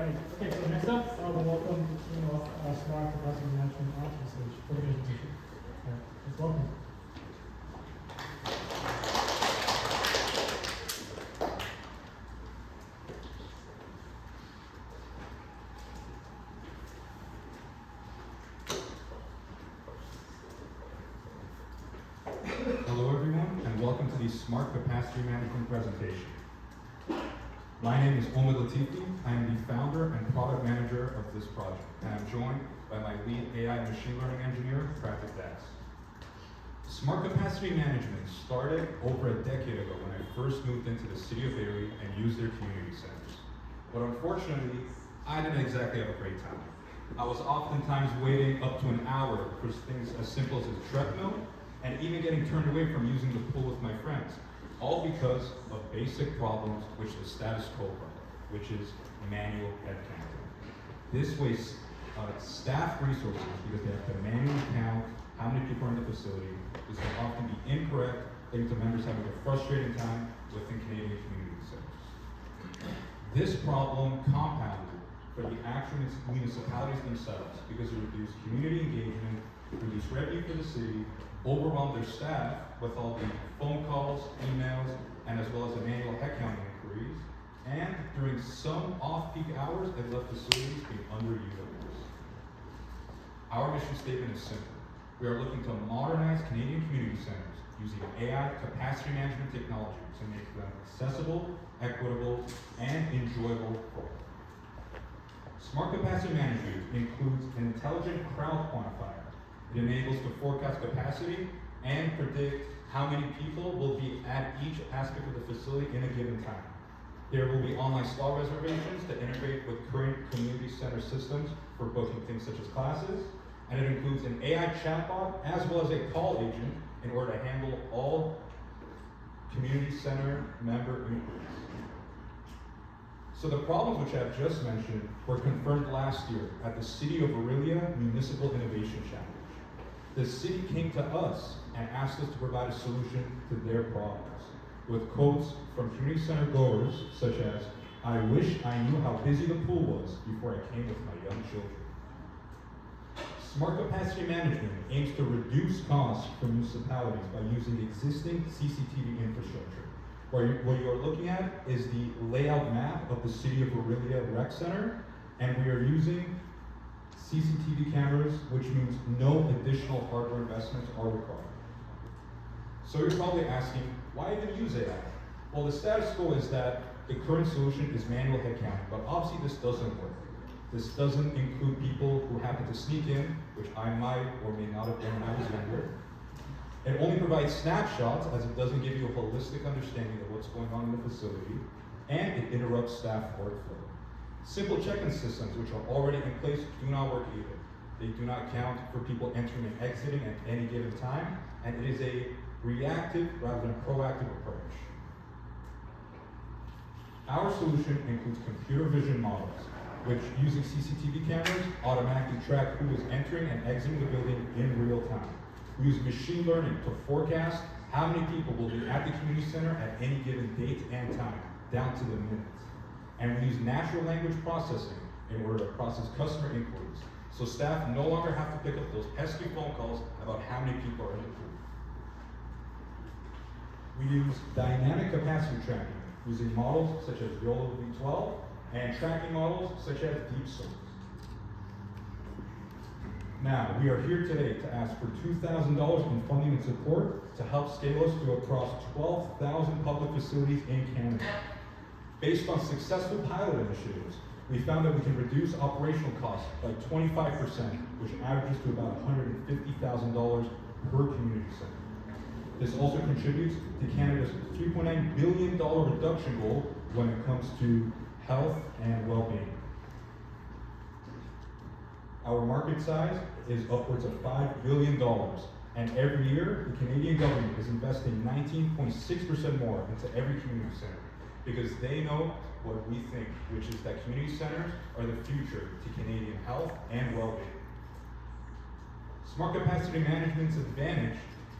Right. Okay, so next up, we'll welcome the team of Smart Capacity Management onto the stage for the presentation. Let's welcome. Hello everyone, and welcome to the Smart Capacity Management presentation. My name is Omid Latifi. I am the founder and product manager of this project, and I'm joined by my lead AI and machine learning engineer, Pratik Das. Smart Capacity Management started over a decade ago when I first moved into the city of Erie and used their community centers. But unfortunately, I didn't exactly have a great time. I was oftentimes waiting up to an hour for things as simple as a treadmill, and even getting turned away from using the pool with my friends, all because of basic problems which the status quo brought, which is manual headcounting. This wastes staff resources because they have to manually count how many people are in the facility. This can often be incorrect, leading to members having a frustrating time within Canadian community centers. This problem compounded for the actual municipalities themselves because it reduced community engagement, reduced revenue for the city, overwhelmed their staff with all the phone calls, emails, and as well as the manual headcounting inquiries. And during some off-peak hours, it left facilities being underutilized. Our mission statement is simple. We are looking to modernize Canadian community centers using AI capacity management technology to make them accessible, equitable, and enjoyable for all. Smart capacity management includes an intelligent crowd quantifier. It enables to forecast capacity and predict how many people will be at each aspect of the facility in a given time. There will be online slot reservations to integrate with current community center systems for booking things such as classes, and it includes an AI chatbot as well as a call agent in order to handle all community center member inquiries. So the problems which I've just mentioned were confirmed last year at the City of Orillia Municipal Innovation Challenge. The city came to us and asked us to provide a solution to their problems, with quotes from community center goers such as, "I wish I knew how busy the pool was before I came with my young children." Smart capacity management aims to reduce costs for municipalities by using existing CCTV infrastructure. What you are looking at is the layout map of the City of Orillia Rec Center, and we are using CCTV cameras, which means no additional hardware investments are required. So you're probably asking, why even use AI? Well, the status quo is that the current solution is manual headcounting, but obviously this doesn't work. This doesn't include people who happen to sneak in, which I might or may not have done when I was younger. It only provides snapshots, as it doesn't give you a holistic understanding of what's going on in the facility, and it interrupts staff workflow. Simple check-in systems, which are already in place, do not work either. They do not count for people entering and exiting at any given time, and it is a reactive rather than proactive approach. Our solution includes computer vision models, which, using CCTV cameras, automatically track who is entering and exiting the building in real time. We use machine learning to forecast how many people will be at the community center at any given date and time, down to the minute. And we use natural language processing in order to process customer inquiries, so staff no longer have to pick up those pesky phone calls about how many people are in the pool. We use dynamic capacity tracking using models such as YOLO V12 and tracking models such as DeepSource. Now, we are here today to ask for $2,000 in funding and support to help scale us to across 12,000 public facilities in Canada. Based on successful pilot initiatives, we found that we can reduce operational costs by 25%, which averages to about $150,000 per community center. This also contributes to Canada's $3.9 billion reduction goal when it comes to health and well-being. Our market size is upwards of $5 billion, and every year, the Canadian government is investing 19.6% more into every community center, because they know what we think, which is that community centers are the future to Canadian health and well-being. Smart capacity management's advantage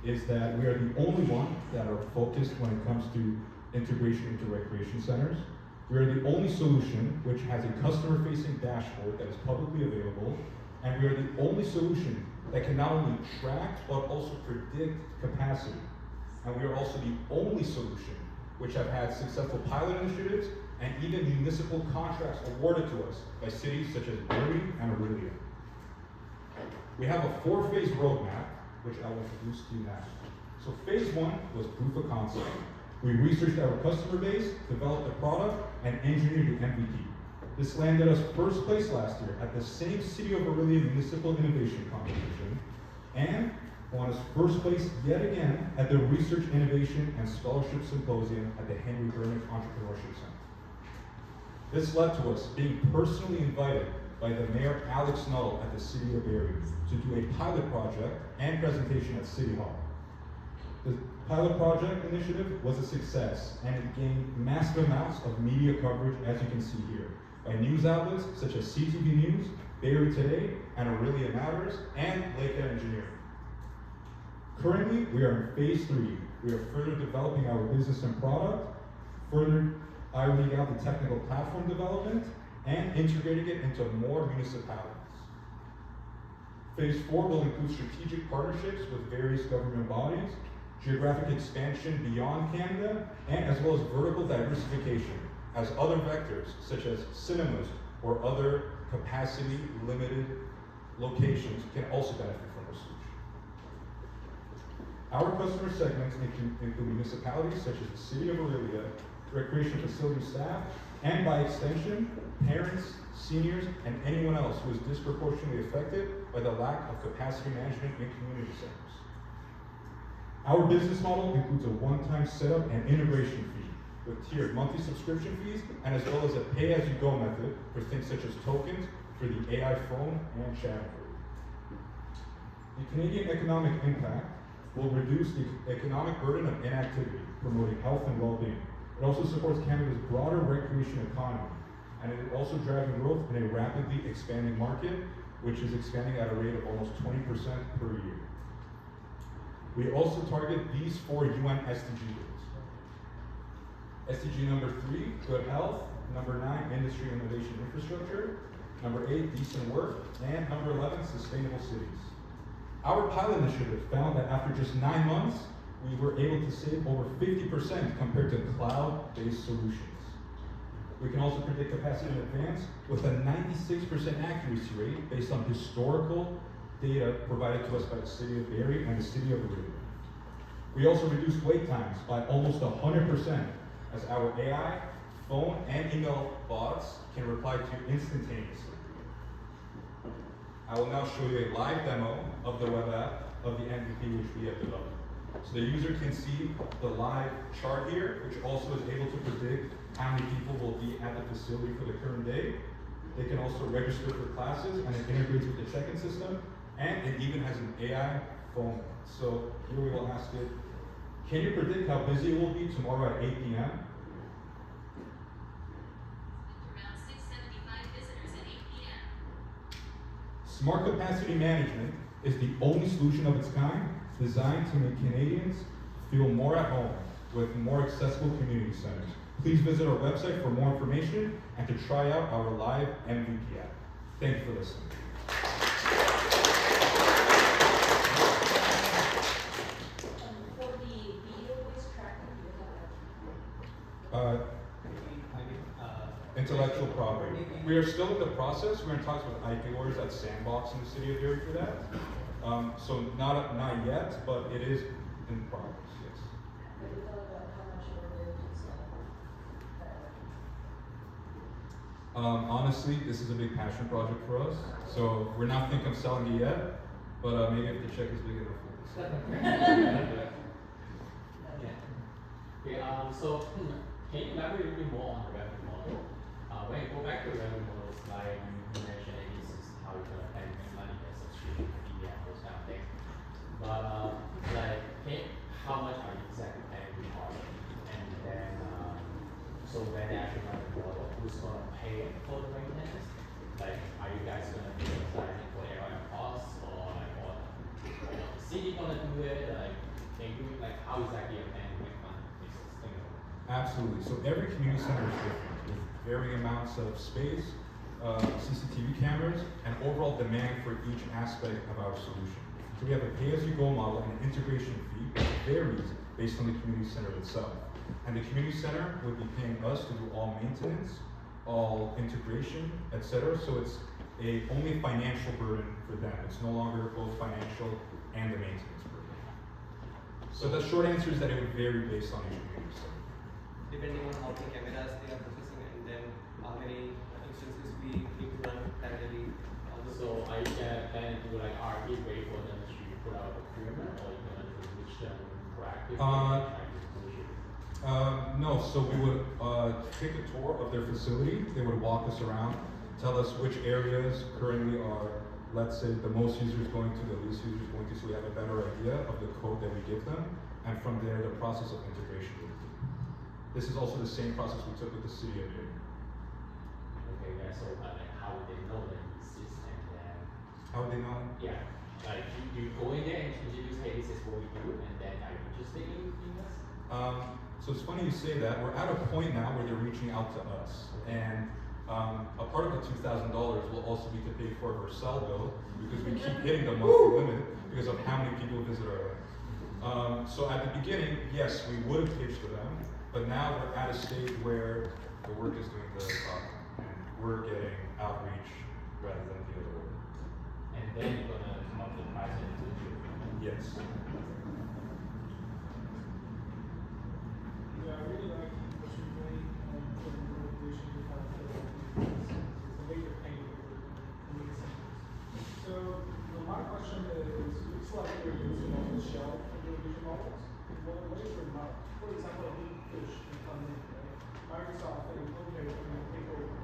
is that we are the only one that are focused when it comes to integration into recreation centers. We are the only solution which has a customer-facing dashboard that is publicly available, and we are the only solution that can not only track but also predict capacity. And we are also the only solution which have had successful pilot initiatives and even municipal contracts awarded to us by cities such as Barrie and Orillia. We have a 4-phase roadmap, which I will introduce to you now. So phase 1 was proof of concept. We researched our customer base, developed a product, and engineered the MVP. This landed us first place last year at the same City of Orillia Municipal Innovation Competition, and won us first place yet again at the Research, Innovation, and Scholarship Symposium at the Henry Bernick Entrepreneurship Center. This led to us being personally invited by the Mayor Alex Nuttall at the City of Barrie to do a pilot project and presentation at City Hall. The pilot project initiative was a success, and it gained massive amounts of media coverage, as you can see here, by news outlets such as CTV News, Barrie Today, and Orillia Matters, and Lakehead Engineering. Currently, we are in phase 3. We are further developing our business and product, further ironing out the technical platform development, and integrating it into more municipalities. Phase 4 will include strategic partnerships with various government bodies, geographic expansion beyond Canada, and as well as vertical diversification, as other vectors such as cinemas or other capacity limited locations can also benefit from our solution. Our customer segments include municipalities such as the City of Orillia, recreation facility staff, and by extension, parents, seniors, and anyone else who is disproportionately affected by the lack of capacity management in community centers. Our business model includes a one-time setup and integration fee with tiered monthly subscription fees, and as well as a pay-as-you-go method for things such as tokens for the AI phone and chat group. The Canadian economic impact will reduce the economic burden of inactivity, promoting health and well-being. It also supports Canada's broader recreation economy, and it is also driving growth in a rapidly expanding market, which is expanding at a rate of almost 20% per year. We also target these 4 UN SDG goals. SDG number 3, good health. Number 9, industry, innovation, infrastructure. Number 8, decent work. And number 11, sustainable cities. Our pilot initiative found that after just 9 months, we were able to save over 50% compared to cloud-based solutions. We can also predict capacity in advance with a 96% accuracy rate based on historical data provided to us by the City of Barrie and the City of Orillia. We also reduced wait times by almost 100%, as our AI, phone, and email bots can reply to you instantaneously. I will now show you a live demo of the web app of the MVP which we have developed. So the user can see the live chart here, which also is able to predict how many people will be at the facility for the current day. They can also register for classes, and it integrates with the check-in system, and it even has an AI phone. So here we will ask it, can you predict how busy it will be tomorrow at 8 p.m.? Around 675 visitors at 8 p.m. Smart capacity management is the only solution of its kind designed to make Canadians feel more at home with more accessible community centers. Please visit our website for more information and to try out our live MVP app. Thank you for listening. For the video-based tracking, do you have Intellectual property. We are still in the process. We're in talks with IP lawyers at Sandbox in the City of Barrie for that. So not yet, but it is in progress, yes. Have you thought about how much you're going to sell? Honestly, this is a big passion project for us. So we're not thinking of selling it yet, but maybe if the check is big enough. Okay, so can you elaborate a little bit more on the revenue model? When you go back to the revenue models, like you mentioned, this is how you're gonna pay money, the subscription fee and those kind of things. But how much are you exactly paying the artist? And then, so when they actually run the model, who's gonna pay for the maintenance? Like, are you guys gonna be deciding for area costs, or like, or the city gonna do it? Like, can you how exactly you're paying to make money? Absolutely. So every community center is different with varying amounts of space, CCTV cameras, and overall demand for each aspect of our solution. So we have a pay-as-you-go model and an integration fee that varies based on the community center itself. And the community center would be paying us to do all maintenance, all integration, etc. So it's only financial burden for them. It's no longer both financial and the maintenance burden. So the short answer is that it would vary based on each community center. Depending on how many cameras they are processing and then how many instances we need to run parallelly. So are you gonna plan to like RP wait for them to put out the equipment, or you gonna reach them proactively and try to push it? No, so we would take a tour of their facility. They would walk us around, tell us which areas currently are, let's say, the most users going to, the least users going to, so we have a better idea of the code that we give them, and from there, the process of integration would be. This is also the same process we took with the city of New York. Okay, yeah, so like how would they know that it exists, and then, How would they know? yeah, like you go in there and introduce, hey, this is what we do, and then are you interested in us? So it's funny you say that. We're at a point now where they're reaching out to us, and a part of the $2,000 will also be to pay for a Vercel bill because we keep hitting the monthly limit because of how many people visit our land. So at the beginning, yes, we would have pitched to them, but now we're at a stage where the work is doing the talking, and we're getting outreach rather than the other way. And then you're gonna come up with the price and do it. Yes. Yeah, I really like what you're doing for the organization to have it's a major pain in the centers. So my question is, looks like you're using all the shell communication models. What is your model? For example, a big fish can come in, right? Microsoft and okay, we're going to take over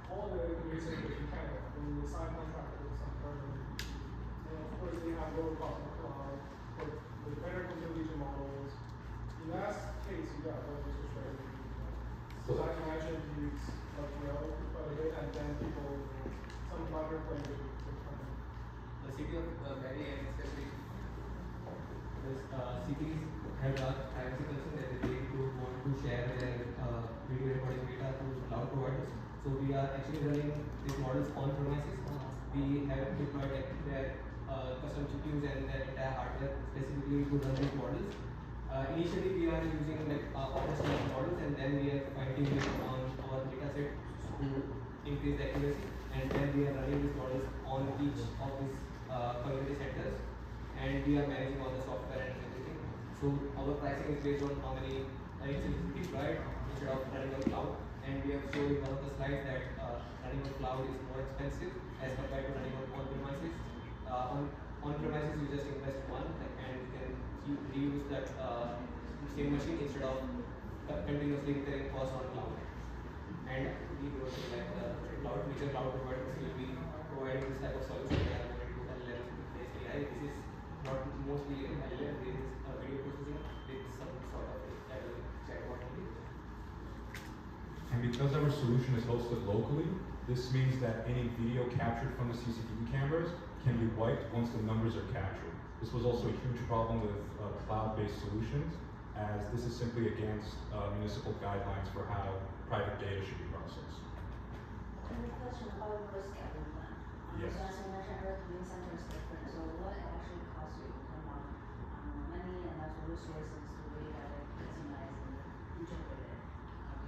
all the researchers in Canada when they sign contract with some partner. And of course, they have lower cost of cloud, but with better communication models. In last case, you got what research strategy. So I can imagine you use LTL quite a bit, and then people, some cloud players will come in. The city of Delhi and especially cities have a privacy concern that they don't want to share their video recording data to cloud providers. So we are actually running these models on premises. We have deployed their custom GPUs and their entire hardware specifically to run these models. Initially, we are using like off-the-shelf models, and then we are fine-tuning it on our dataset to increase the accuracy. And then we are running these models on each of these community centers, and we are managing all the software and everything. So our pricing is based on how many instances deployed instead of running on cloud. And we have shown in one of the slides that running on cloud is more expensive as compared to running on premises. On premises, you just invest one, and you can reuse that same machine instead of continuously incurring cost on cloud. And we go to like major cloud providers will be providing this type of solution. They are going to LLM based AI. This is not mostly LLM, this is video processing with some sort of chatbot. And because our solution is hosted locally, this means that any video captured from the CCTV cameras can be wiped once the numbers are captured. This was also a huge problem with cloud-based solutions, as this is simply against municipal guidelines for how private data should be processed. I have a question about your scaling plan. Yes. So as you mentioned, every community center is different. So what it actually costs you in terms of money and also resources to really have it customized and integrated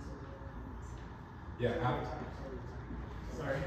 resources? Yeah, Sorry.